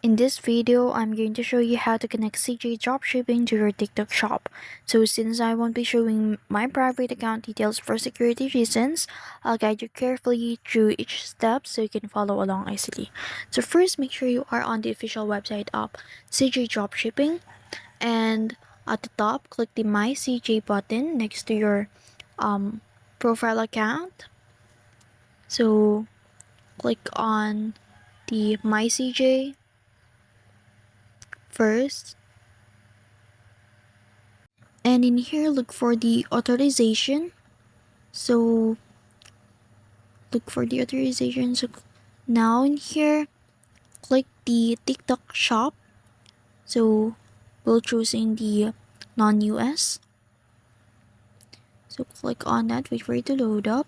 In this video, I'm going to show you how to connect CJ Dropshipping to your TikTok shop. So since I won't be showing my private account details for security reasons, I'll guide you carefully through each step so you can follow along easily. So first, make sure you are on the official website of CJ Dropshipping, and at the top, click the My CJ button next to your profile account. So click on the My CJ first. And in here, look for the authorization. So look for the authorization. So now in here, click the TikTok shop. So we'll choosing the non-US. So click on that, wait for it to load up.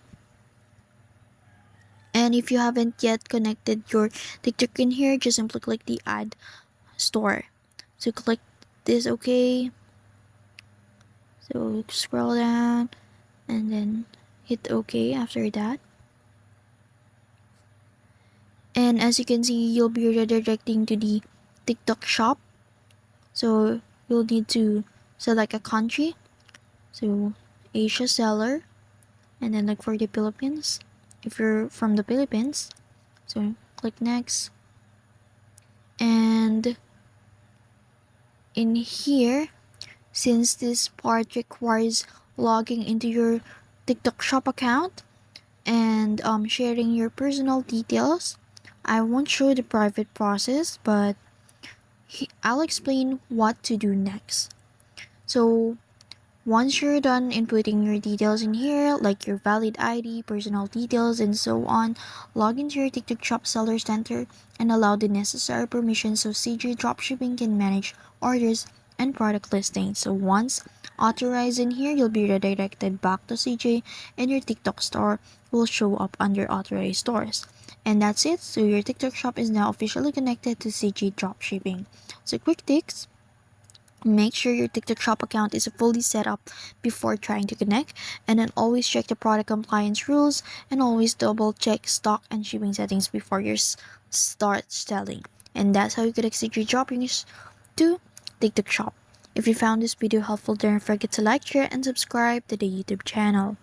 And if you haven't yet connected your TikTok in here, just simply click the add store. So click this OK. So scroll down and then hit OK after that. And as you can see, you'll be redirecting to the TikTok shop. So you'll need to select a country. So Asia seller, and then look for the Philippines if you're from the Philippines. So click next. And in here, since this part requires logging into your TikTok shop account and sharing your personal details, I won't show the private process, but I'll explain what to do next. So once you're done inputting your details in here, like your valid ID, personal details, and so on, log into your TikTok Shop Seller Center and allow the necessary permissions so CJ Dropshipping can manage orders and product listings. So once authorized in here, you'll be redirected back to CJ and your TikTok store will show up under authorized stores. And that's it. So your TikTok shop is now officially connected to CJ Dropshipping. So quick tips. Make sure your TikTok shop account is fully set up before trying to connect, and then always check the product compliance rules and always double check stock and shipping settings before you start selling. And that's how you can exit your droppings to TikTok shop. If you found this video helpful, don't forget to like, share, and subscribe to the YouTube channel.